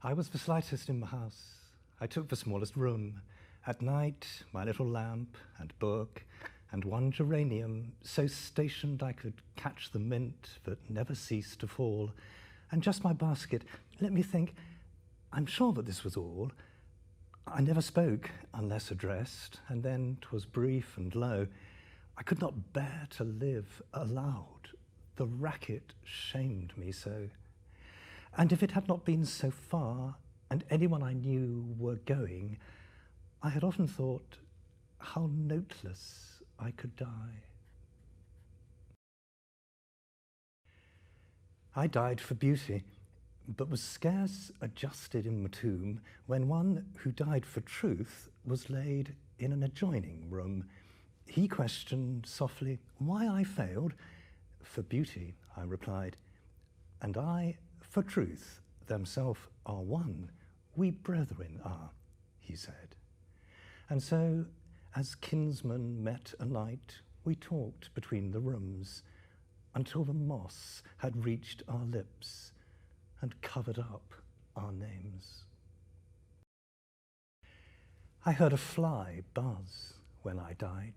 I was the slightest in the house. I took the smallest room. At night, my little lamp and book and one geranium, so stationed I could catch the mint that never ceased to fall, and just my basket. Let me think. I'm sure that this was all. I never spoke unless addressed, and then 'twas brief and low. I could not bear to live aloud. The racket shamed me so. And if it had not been so far, and anyone I knew were going, I had often thought how noteless I could die. I died for beauty, but was scarce adjusted in the tomb when one who died for truth was laid in an adjoining room. He questioned softly why I failed. For beauty, I replied, and I for truth, themself are one, we brethren are, he said. And so, as kinsmen met a night, we talked between the rooms until the moss had reached our lips and covered up our names. I heard a fly buzz when I died.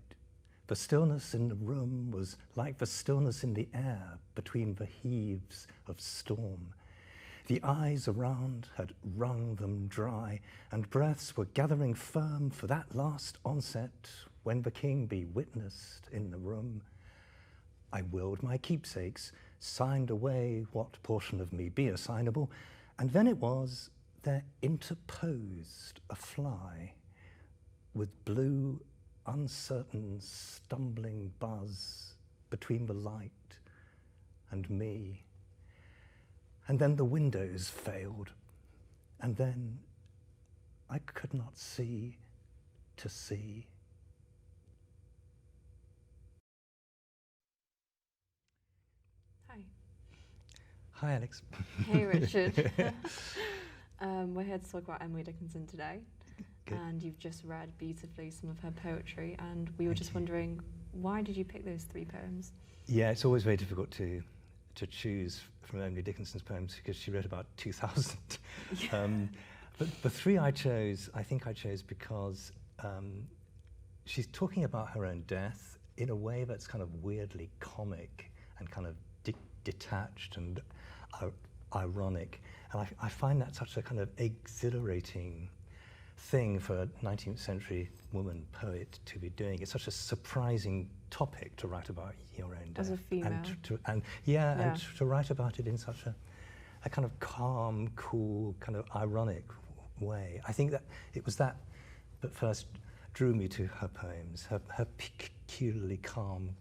The stillness in the room was like the stillness in the air between the heaves of storm. The eyes around had wrung them dry, and breaths were gathering firm for that last onset when the king be witnessed in the room. I willed my keepsakes, signed away what portion of me be assignable, and then it was there interposed a fly with blue, uncertain, stumbling buzz between the light and me. And then the windows failed, and then I could not see to see. Hi. Hi, Alex. Hey, Richard. We're here to talk about Emily Dickinson today. Good. And you've just read beautifully some of her poetry, and we were just wondering, why did you pick those 3 poems? Yeah, it's always very difficult to choose from Emily Dickinson's poems because she wrote about 2,000. But the 3 I chose, I think I chose because she's talking about her own death in a way that's kind of weirdly comic and kind of detached and ironic. And I find that such a kind of exhilarating thing for a 19th century woman poet to be doing. It's such a surprising topic to write about your own death. As a female. And to write about it in such a kind of calm, cool, kind of ironic way. I think that it was that first drew me to her poems, her peculiarly calm,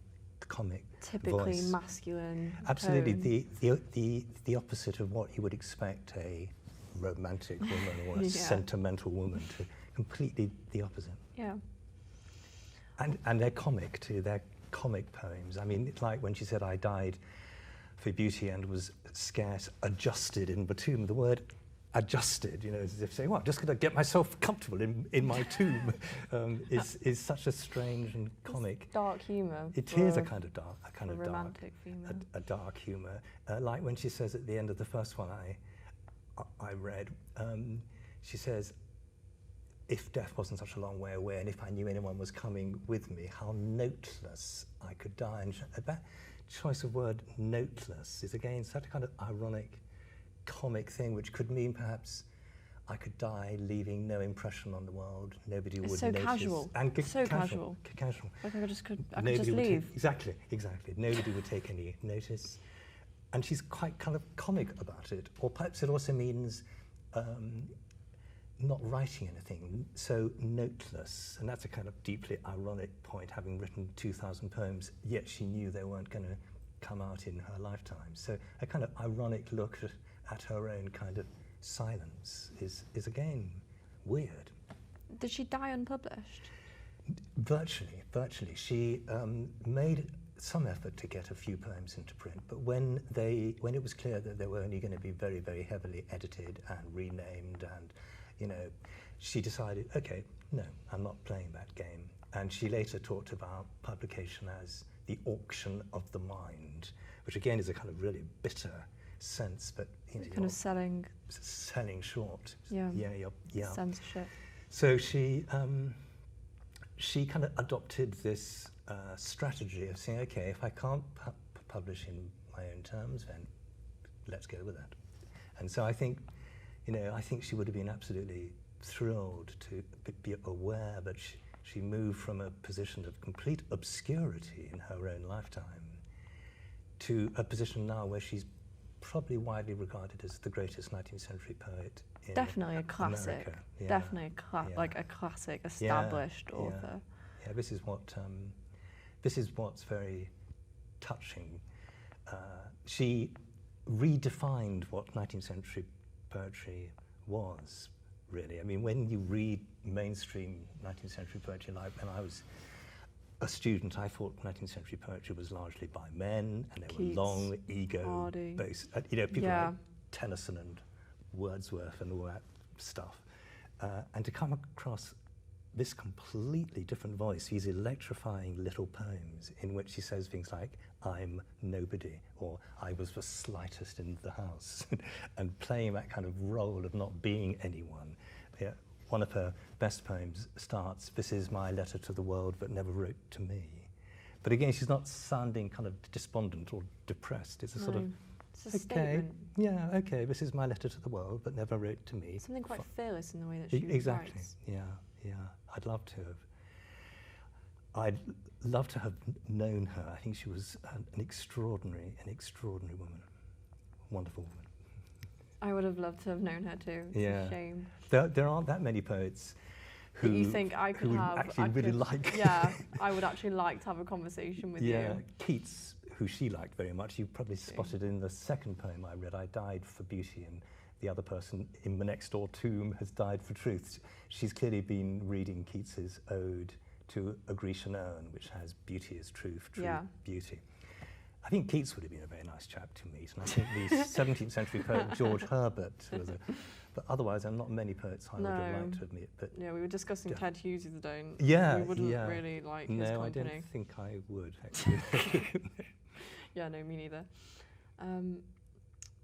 comic Typically voice. Masculine. Absolutely, the opposite of what you would expect a romantic woman or a sentimental woman to. Completely the opposite. Yeah. And they're comic too. They're comic poems. I mean, it's like when she said, "I died for beauty and was scarce adjusted in the tomb." The word "adjusted," as if saying, "Well, I'm just going to get myself comfortable in my tomb," is such a strange and comic. It's dark humour. It is a kind of dark, romantic female. A dark humour. Like when she says at the end of the first one I read, she says, "If death wasn't such a long way away, and if I knew anyone was coming with me, how noteless I could die." And that choice of word "noteless" is again such a kind of ironic, comic thing, which could mean perhaps I could die leaving no impression on the world. Nobody would so notice. Casual. And so casual. Casual. Like I could just leave. Exactly. Nobody would take any notice. And she's quite kind of comic about it. Or perhaps it also means not writing anything, so noteless. And that's a kind of deeply ironic point, having written 2,000 poems, yet she knew they weren't going to come out in her lifetime. So a kind of ironic look at her own kind of silence is again weird. Did she die unpublished? Virtually. She made some effort to get a few poems into print, but when it was clear that they were only going to be very, very heavily edited and renamed, and she decided, okay, no, I'm not playing that game. And she later talked about publication as the auction of the mind, which again is a kind of really bitter sense, but kind of selling short. Yeah. Yeah. Censorship. So she kind of adopted this strategy of saying, okay, if I can't publish in my own terms, then let's go with that. And so I think she would have been absolutely thrilled to be aware that she moved from a position of complete obscurity in her own lifetime to a position now where she's probably widely regarded as the greatest 19th century poet in Definitely a classic. America. Yeah. Definitely like a classic established author. Yeah, this is what's very touching. She redefined what 19th century poetry was, really. I mean, when you read mainstream 19th century poetry, like when I was a student, I thought 19th century poetry was largely by men, and they were long, ego-based. People like Tennyson and Wordsworth and all that stuff. And to come across this completely different voice, these electrifying little poems in which he says things like, I'm nobody, or I was the slightest in the house, and playing that kind of role of not being anyone. Yeah, one of her best poems starts, this is my letter to the world that never wrote to me. But again, she's not sounding kind of despondent or depressed. It's a sort of, it's a statement. Yeah, okay, this is my letter to the world that never wrote to me. Something quite fearless in the way that she exactly. writes. Yeah. I'd love to have known her. I think she was an extraordinary woman. Wonderful woman. I would have loved to have known her too. It's a shame. There aren't that many poets who you think I could really like. Yeah, I would actually like to have a conversation with you. Yeah, Keats, who she liked very much, you probably spotted in the second poem I read, I died for beauty, and the other person in the next door tomb has died for truth. She's clearly been reading Keats's ode to a Grecian urn, which has beauty is truth, beauty. I think Keats would have been a very nice chap to meet, and I think the 17th century poet George Herbert was but otherwise there are not many poets I would have liked to admit. But yeah, we were discussing Ted Hughes the other day, and we wouldn't really like his company. No, I don't think I would, actually. Yeah, no, me neither.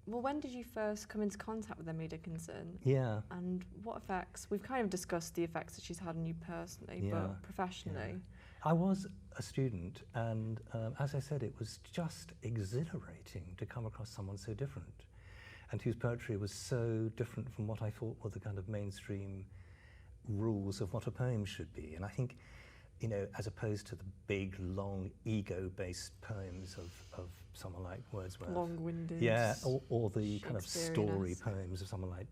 Well, when did you first come into contact with Emily Dickinson? Yeah. And what effects? We've kind of discussed the effects that she's had on you personally, but professionally. Yeah. I was a student, and as I said, it was just exhilarating to come across someone so different, and whose poetry was so different from what I thought were the kind of mainstream rules of what a poem should be. And I think, as opposed to the big, long, ego-based poems of someone like Wordsworth. Long-winded. Yeah, or the kind of story poems of someone like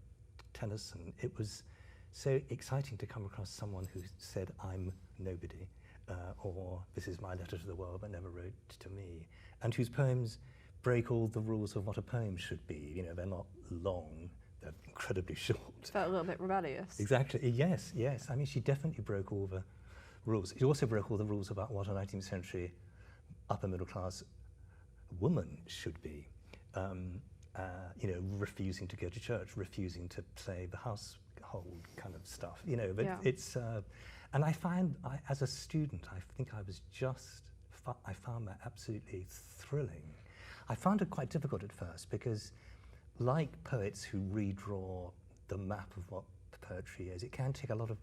Tennyson. It was so exciting to come across someone who said, I'm nobody, or this is my letter to the world but never wrote to me, and whose poems break all the rules of what a poem should be. They're not long, they're incredibly short. Felt a little bit rebellious. Exactly, yes. I mean, she definitely broke all the rules. She also broke all the rules about what a 19th century upper middle class woman should be. Refusing to go to church, refusing to play the household kind of stuff. It's, and I found, as a student, I think I found that absolutely thrilling. I found it quite difficult at first because, like poets who redraw the map of what poetry is, it can take a lot of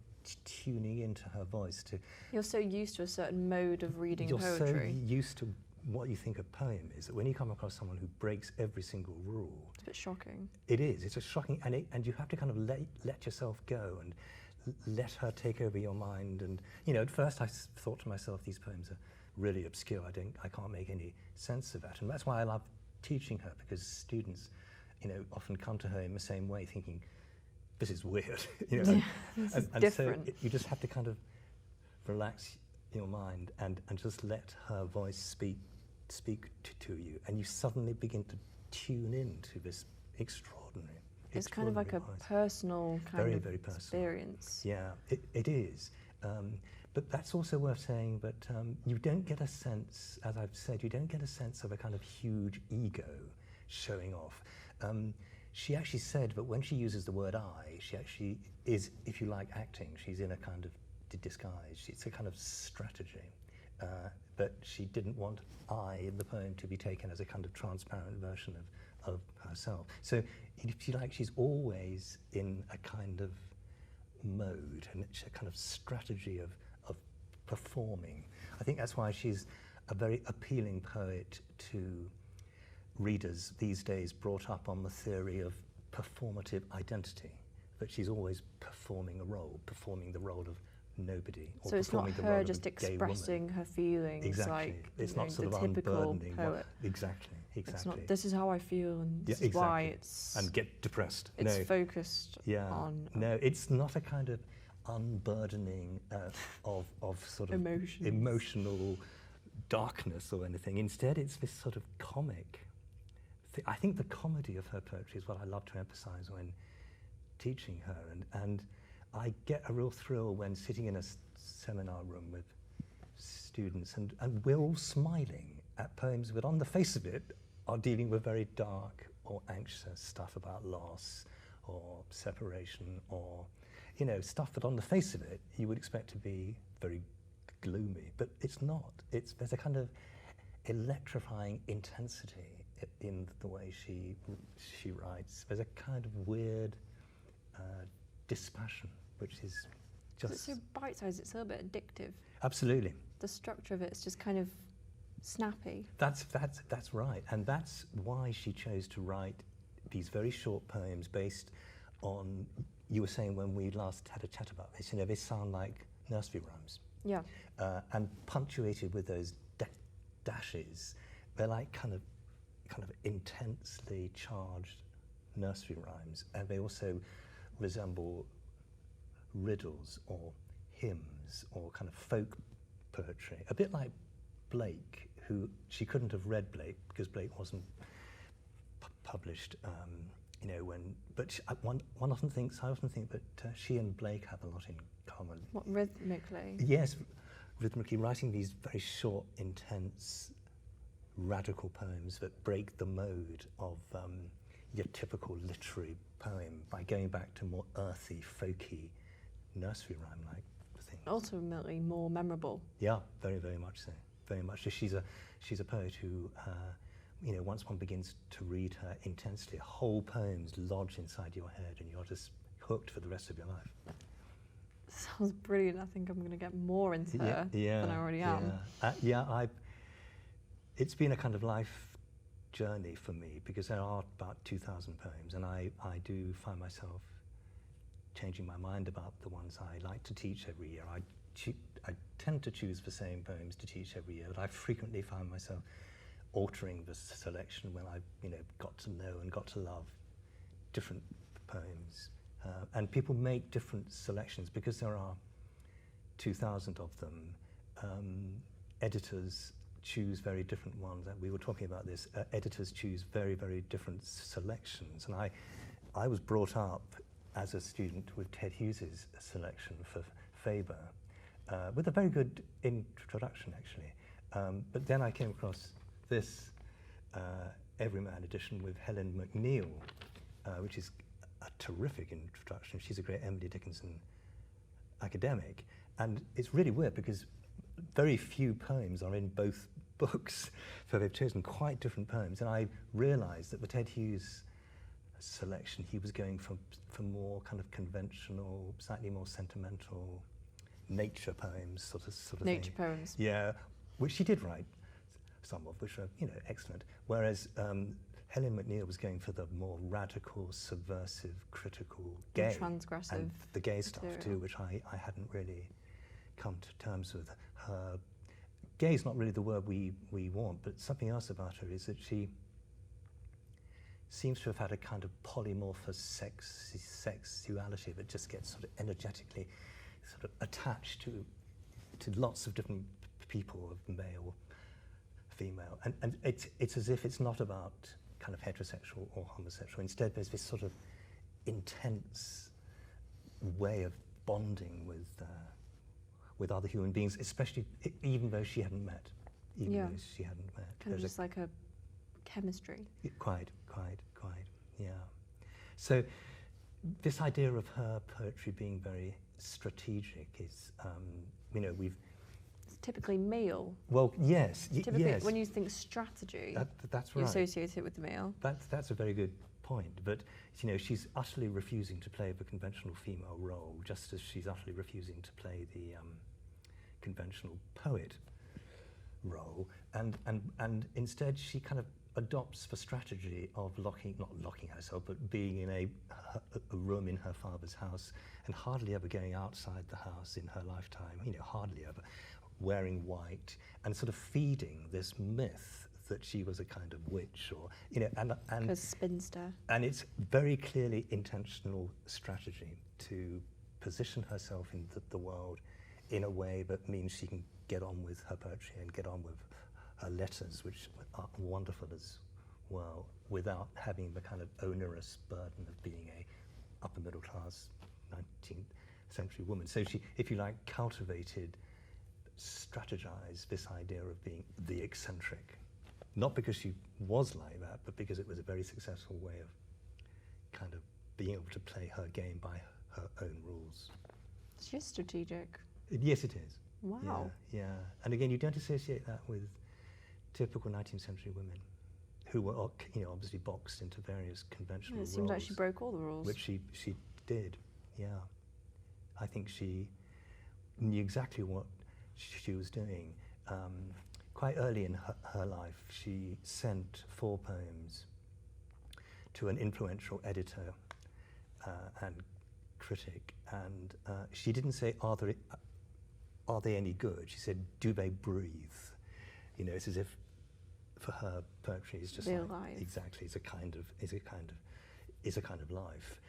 tuning into her voice to... You're so used to a certain mode of reading poetry. You're so used to what you think a poem is, that when you come across someone who breaks every single rule... It's a bit shocking. It is. It's a shocking... And you have to kind of let yourself go and let her take over your mind. And, at first I thought to myself, these poems are really obscure. I can't make any sense of that. And that's why I love teaching her, because students, often come to her in the same way, thinking, this is weird. This is different. So you just have to kind of relax your mind and just let her voice speak to you, and you suddenly begin to tune into this extraordinary. It's kind of like a personal kind of very experience. Yeah, it is. But that's also worth saying that you don't get a sense, as I've said, you don't get a sense of a kind of huge ego showing off. She actually said that when she uses the word I, she actually is, if you like acting, she's in a kind of disguise. It's a kind of strategy. but she didn't want I in the poem to be taken as a kind of transparent version of herself. So if you like, she's always in a kind of mode and a kind of strategy of performing. I think that's why she's a very appealing poet to readers these days, brought up on the theory of performative identity, that she's always performing a role, performing the role of nobody. Or so it's not performing the role her of just a gay expressing woman. her feelings, Exactly. like It's not sort the of typical unburdening. poet. Exactly. It's not, this is how I feel, and this is exactly. why it's... And get depressed. It's No. focused on... No, it's not a kind of unburdening of sort of Emotions. emotional darkness or anything. Instead, it's this sort of comic. I think the comedy of her poetry is what I love to emphasize when teaching her, and I get a real thrill when sitting in a seminar room with students and we're all smiling at poems that on the face of it are dealing with very dark or anxious stuff about loss or separation, or stuff that on the face of it you would expect to be very gloomy, but it's not. There's a kind of electrifying intensity in the way she writes. There's a kind of weird dispassion, which is just... It's so bite-sized, it's a little bit addictive. Absolutely. The structure of it is just kind of snappy. That's right, and that's why she chose to write these very short poems based on, you were saying when we last had a chat about this, they sound like nursery rhymes. Yeah. And punctuated with those dashes. They're like kind of intensely charged nursery rhymes, and they also resemble riddles or hymns or kind of folk poetry, a bit like Blake, who she couldn't have read Blake because Blake wasn't published, but one often thinks, I often think that she and Blake have a lot in common. What, rhythmically? Yes, rhythmically writing these very short, intense, radical poems that break the mode of your typical literary poem by going back to more earthy, folky, nursery rhyme-like things. Ultimately more memorable. Yeah, very, very much so. Very much so. She's a poet who, once one begins to read her intensely, whole poems lodge inside your head and you're just hooked for the rest of your life. Sounds brilliant. I think I'm going to get more into her than I already am. It's been a kind of life journey for me because there are about 2,000 poems, and I do find myself changing my mind about the ones I like to teach every year. I tend to choose the same poems to teach every year, but I frequently find myself altering the selection when I've got to know and got to love different poems. And people make different selections because there are 2,000 of them. Editors choose very different ones. We were talking about this. Editors choose very, very different selections. And I was brought up as a student with Ted Hughes's selection for Faber, with a very good introduction, actually. But then I came across this Everyman edition with Helen McNeill, which is a terrific introduction. She's a great Emily Dickinson academic. And it's really weird because very few poems are in both books, so they've chosen quite different poems. And I realized that the Ted Hughes selection, he was going for more kind of conventional, slightly more sentimental nature poems, sort of nature thing. Poems. Yeah, which she did write, some of which are excellent. Whereas Helen McNeill was going for the more radical, subversive, critical, gay, transgressive, and the gay stuff material. too, which I hadn't really come to terms with. Her gay is not really the word we want, but something else about her is that she seems to have had a kind of polymorphous sexuality that just gets sort of energetically sort of attached to lots of different people, of male, female, and it's as if it's not about kind of heterosexual or homosexual. Instead, there's this sort of intense way of bonding with other human beings, especially even though she hadn't met. Even though she hadn't met. Kind of just like a chemistry. Quite, yeah. So this idea of her poetry being very strategic is, It's typically meal. Well, yes, Typically, yes. when you think strategy, that's you right. associate it with the meal. That's a very good point. But she's utterly refusing to play the conventional female role, just as she's utterly refusing to play the conventional poet role, and instead she kind of adopts the strategy of not locking herself, but being in a room in her father's house and hardly ever going outside the house in her lifetime, hardly ever, wearing white and sort of feeding this myth that she was a kind of witch, or and a spinster. And it's very clearly intentional strategy to position herself in the world in a way that means she can get on with her poetry and get on with her letters, which are wonderful as well, without having the kind of onerous burden of being a upper middle class 19th century woman. So she, if you like, cultivated, strategized this idea of being the eccentric, not because she was like that, but because it was a very successful way of kind of being able to play her game by her own rules. It's just strategic. Yes, it is. Wow. Yeah. And again, you don't associate that with typical 19th century women who were, obviously boxed into various conventional roles. It seems like she broke all the rules. Which she did, yeah. I think she knew exactly what she was doing. Quite early in her life, she sent 4 poems to an influential editor and critic, and she didn't say, are they any good? She said, do they breathe? It's as if for her poetry is just alive. Exactly, is a kind of life.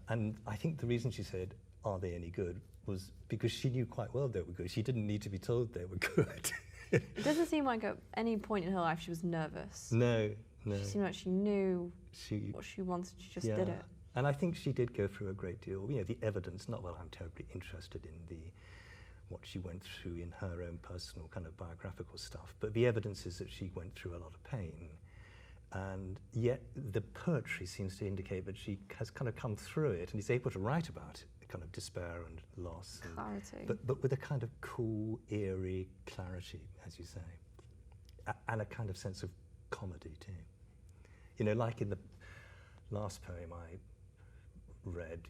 And I think the reason she said, are they any good, was because she knew quite well they were good. She didn't need to be told they were good. It doesn't seem like at any point in her life she was nervous. No. She seemed like she knew what she wanted, she just did it. And I think she did go through a great deal. The evidence, not that I'm terribly interested in what she went through in her own personal kind of biographical stuff, but the evidence is that she went through a lot of pain. And yet the poetry seems to indicate that she has kind of come through it and is able to write about it, kind of despair and loss. Clarity. But with a kind of cool, eerie clarity, as you say, and a kind of sense of comedy too. Like in the last poem I read,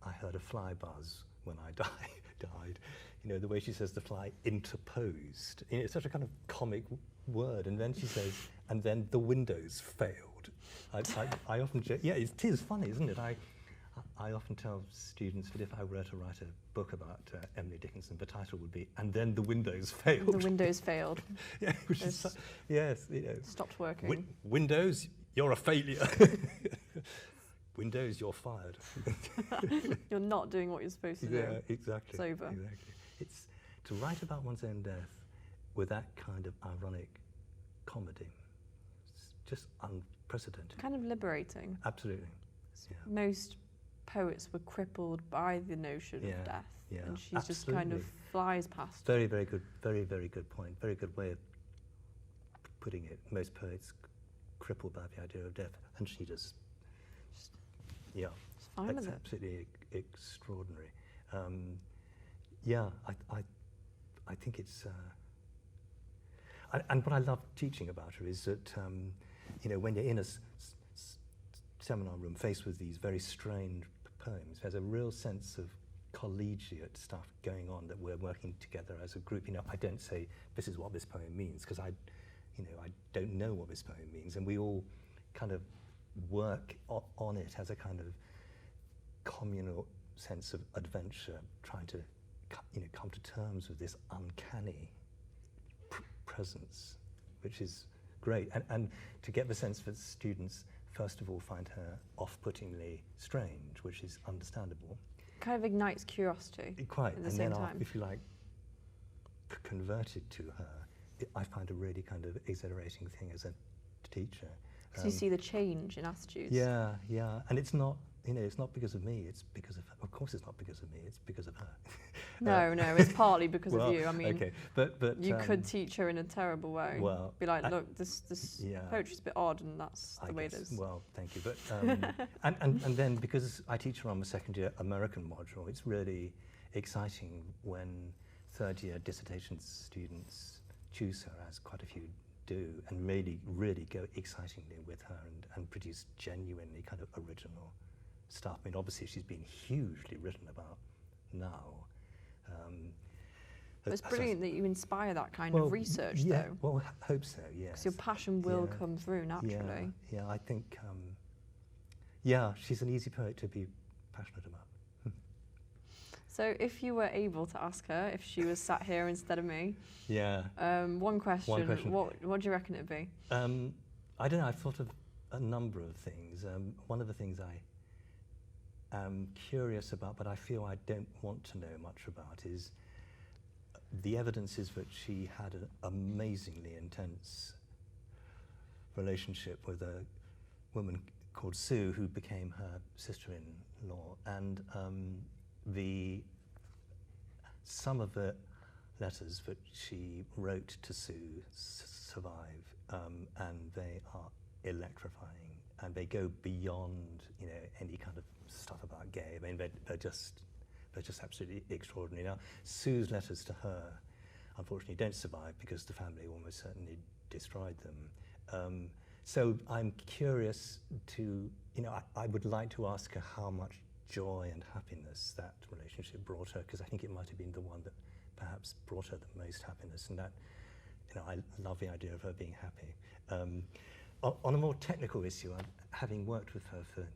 I heard a fly buzz when I died. The way she says the fly interposed. It's such a kind of comic word. And then she says, and then the windows failed. I often joke, it is funny, isn't it? I often tell students that if I were to write a book about Emily Dickinson, the title would be, and then the windows failed. The windows failed. Yeah, which is, yes. Stopped working. Windows, you're a failure. Windows, you're fired. You're not doing what you're supposed to do. Yeah, exactly. It's over. Exactly. It's to write about one's own death with that kind of ironic comedy. It's just unprecedented. Kind of liberating. Absolutely. Yeah. Most poets were crippled by the notion of death. Yeah, and she's just kind of flies past. Very, very good. Very, very good point. Very good way of putting it. Most poets crippled by the idea of death, and she just it's fine with it. Absolutely extraordinary. I think it's. And what I love teaching about her is that when you're in a seminar room faced with these very strange poems, there's a real sense of collegiate stuff going on, that we're working together as a group. I don't say this is what this poem means, because I don't know what this poem means, and we all kind of work on it as a kind of communal sense of adventure, trying to come to terms with this uncanny presence, which is great, and to get the sense that students first of all find her off-puttingly strange, which is understandable. Kind of ignites curiosity. Quite, at the same time. If you like, converted to her, I find a really kind of exhilarating thing as a teacher. Because you see the change in attitudes. Yeah, and it's not, it's not because of me, it's because of her. Of course it's not because of me, it's because of her. No, it's partly because of you. I mean, okay, but you could teach her in a terrible way. Well, be like, look, this poetry's a bit odd, and that's the way it is. Well, thank you. But and then because I teach her on the second year American module, it's really exciting when third-year dissertation students choose her, as quite a few do, and really go excitingly with her and produce genuinely kind of original stuff. I mean, obviously she's been hugely written about now. It's brilliant that you inspire that kind of research, though. Well, I hope so, yes. Because your passion will come through naturally. Yeah, I think, she's an easy poet to be passionate about. So if you were able to ask her if she was sat here instead of me, one question. What do you reckon it'd be? I don't know, I've thought of a number of things. One of the things I am curious about, but I feel I don't want to know much about, is the evidence is that she had an amazingly intense relationship with a woman called Sue, who became her sister-in-law, and some of the letters that she wrote to Sue survive, and they are electrifying, and they go beyond, any kind of stuff about gay. I mean, they're just absolutely extraordinary. Now, Sue's letters to her, unfortunately, don't survive because the family almost certainly destroyed them. So I'm curious to, I would like to ask her how much joy and happiness that relationship brought her, because I think it might have been the one that perhaps brought her the most happiness, and that, I love the idea of her being happy. On a more technical issue, having worked with her for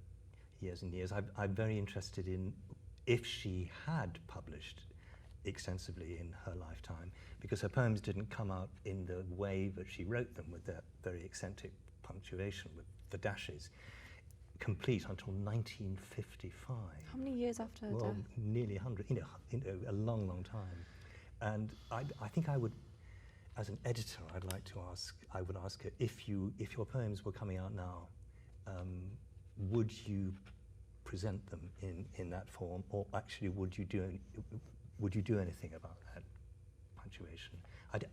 years and years, I'm very interested in if she had published extensively in her lifetime, because her poems didn't come out in the way that she wrote them, with that very eccentric punctuation, with the dashes, complete until 1955. How many years after her death? Well, nearly 100, a long, long time. And I think I would, as an editor, I would ask her, if your poems were coming out now, would you present them in that form, or actually would you do anything about that punctuation?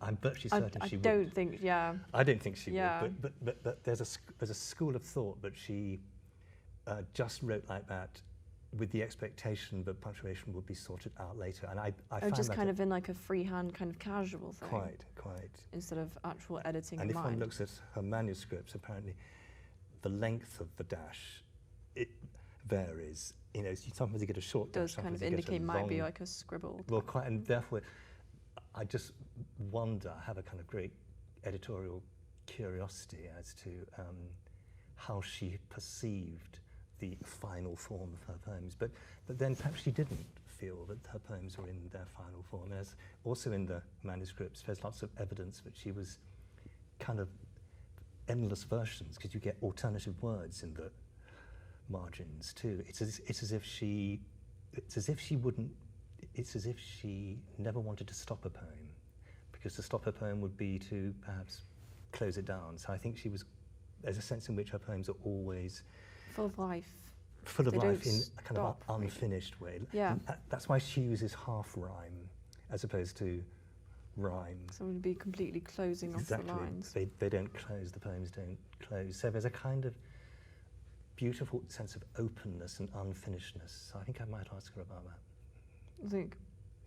I'm virtually certain she would. I don't think she would. But there's a school of thought that she just wrote like that, with the expectation that punctuation would be sorted out later, and I found just that kind of in like a freehand kind of casual thing. Quite. Instead of actual editing. And if one looks at her manuscripts, apparently the length of the dash, it varies. Sometimes you get a short dash. Does kind of indicate might be like a scribble. Well, quite, and therefore, I just wonder, I have a kind of great editorial curiosity as to how she perceived the final form of her poems, but then perhaps she didn't feel that her poems were in their final form. There's also in the manuscripts, there's lots of evidence that she was kind of endless versions, because you get alternative words in the margins too. It's as if she never wanted to stop a poem, because to stop a poem would be to perhaps close it down. So I think there's a sense in which her poems are always full of life. Full of life in a kind of unfinished way. Yeah. That's why she uses half rhyme as opposed to rhyme. So it would be completely closing off the lines. They don't close, the poems don't close. So there's a kind of beautiful sense of openness and unfinishedness. So I think I might ask her about that. I think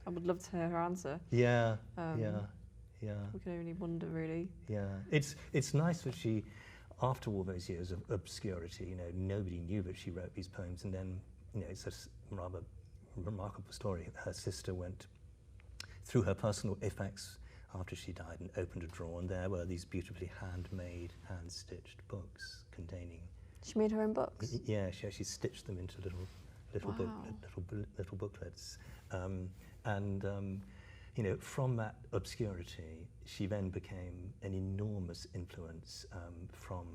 I would love to hear her answer. Yeah. We can only wonder, really. Yeah. It's nice that she, after all those years of obscurity, nobody knew that she wrote these poems, and then, it's a rather remarkable story. Her sister went through her personal effects after she died and opened a drawer, and there were these beautifully handmade, hand-stitched books containing. She made her own books? Yeah, she stitched them into little booklets, from that obscurity, she then became an enormous influence from,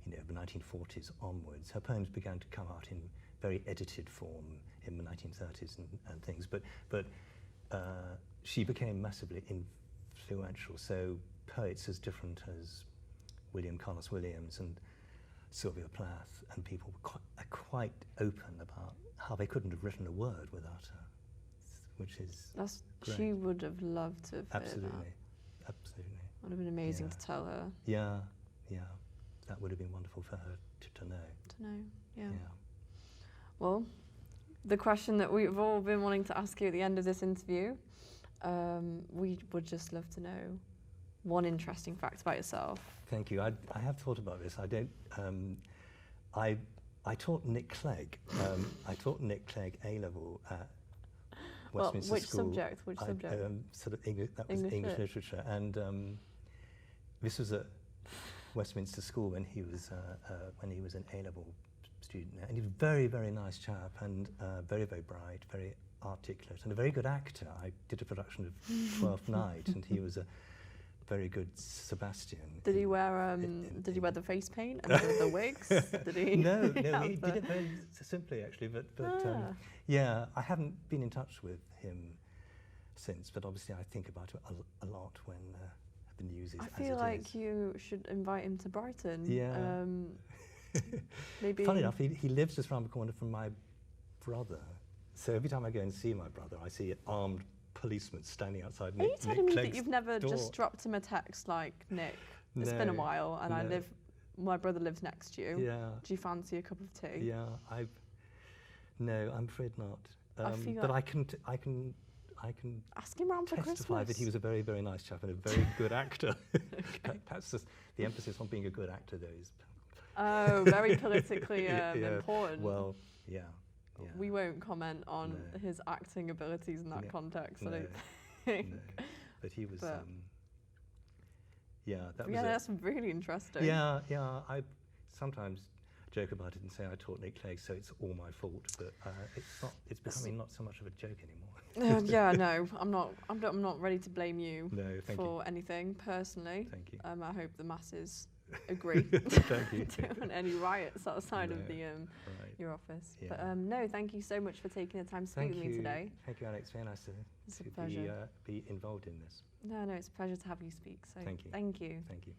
the 1940s onwards. Her poems began to come out in very edited form in the 1930s and things, but she became massively influential. So poets as different as William Carlos Williams and Sylvia Plath and people were quite open about how they couldn't have written a word without her, which is great. She would have loved to have heard Absolutely. It would have been amazing to tell her. Yeah. That would have been wonderful for her to know. Yeah. Well, the question that we've all been wanting to ask you at the end of this interview, We would just love to know one interesting fact about yourself. Thank you. I have thought about this. I don't. I taught Nick Clegg. I taught Nick Clegg A-level at Westminster which School. Which subject? Sort of English. That was English literature, and this was at Westminster School when he was an A-level student, and he was a very, very nice chap, and very, very bright, very articulate, and a very good actor. I did a production of Twelfth Night, and he was a very good Sebastian. Did he wear the face paint and the wigs? Did he? No, he did it very simply actually. But yeah, I haven't been in touch with him since. But obviously, I think about it a lot when the news is. I feel like you should invite him to Brighton. Yeah. Maybe. Funny enough, he lives just around the corner from my brother. So every time I go and see my brother, I see armed policemen standing outside Nick Clegg's door. Are you telling me that you've never just dropped him a text like, Nick, it's been a while and my brother lives next to you. Yeah. Do you fancy a cup of tea? Yeah, no, I'm afraid not. But I can ask him round for testify Christmas. that he was a very, very nice chap and a very good actor. Perhaps just the emphasis on being a good actor, though, is... Oh, very politically important. Well, yeah. Yeah. We won't comment on his acting abilities in that context. I don't think. No. But he was. That's really interesting. Yeah. I sometimes joke about it and say I taught Nick Clegg, so it's all my fault. But it's not. It's becoming not so much of a joke anymore. No, I'm not ready to blame you for anything personally. Thank you. I hope the masses agree. Thank you. Don't want any riots outside of the your office. Yeah. But no, thank you so much for taking the time to speak with me today. Thank you, Alex. Very nice to be involved in this. No, it's a pleasure to have you speak. So thank you. Thank you. Thank you.